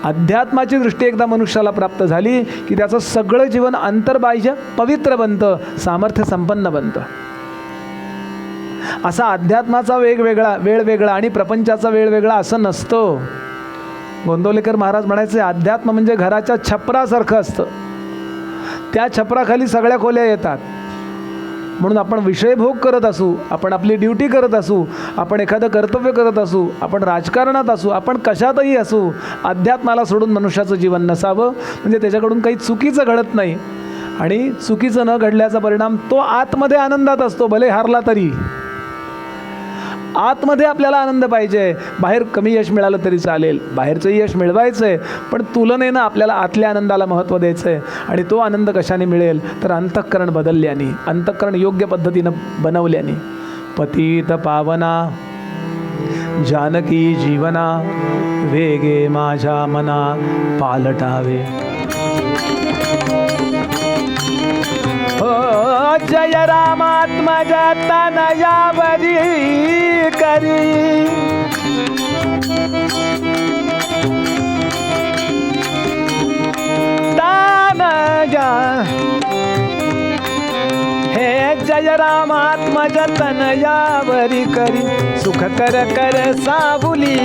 अध्यात्माची दृष्टी एकदा मनुष्याला प्राप्त झाली की त्याचं सगळं जीवन अंतर्बाह्य पवित्र बनतं, सामर्थ्य संपन्न बनतं. असा अध्यात्माचा वेळ वेगळा आणि प्रपंचाचा वेळ वेगळा असं नसतं. गोंदवलेकर महाराज म्हणायचे, अध्यात्म म्हणजे घराच्या छपरासारखं असतं. त्या छपराखाली सगळ्या खोल्या येतात. म्हणून आपण विषयभोग करत असू, आपण आपली ड्युटी करत असू, आपण एखादं कर्तव्य करत असू, आपण राजकारणात असू, आपण कशातही असू, अध्यात्माला सोडून मनुष्याचं जीवन नसावं. म्हणजे त्याच्याकडून काही चुकीचं घडत नाही आणि चुकीचं न घडल्याचा परिणाम तो आतमध्ये आनंदात असतो. भले हारला तरी आतमध्ये आपल्याला आनंद पाहिजे. बाहेर कमी यश मिळालं तरी चालेल, बाहेरचं यश मिळवायचं आहे, पण तुलनेनं आपल्याला आतल्या आनंदाला महत्त्व द्यायचं आहे. आणि तो आनंद कशाने मिळेल तर अंतःकरण बदलल्याने, अंतःकरण योग्य पद्धतीनं बनवल्याने. पतित पावना जानकी जीवना, वेगे माझ्या मना पालटावे. जय रामात्मज तनयावरी करी, तनया हे जय रामात्मज तनयावरी करी, सुख कर कर सावली.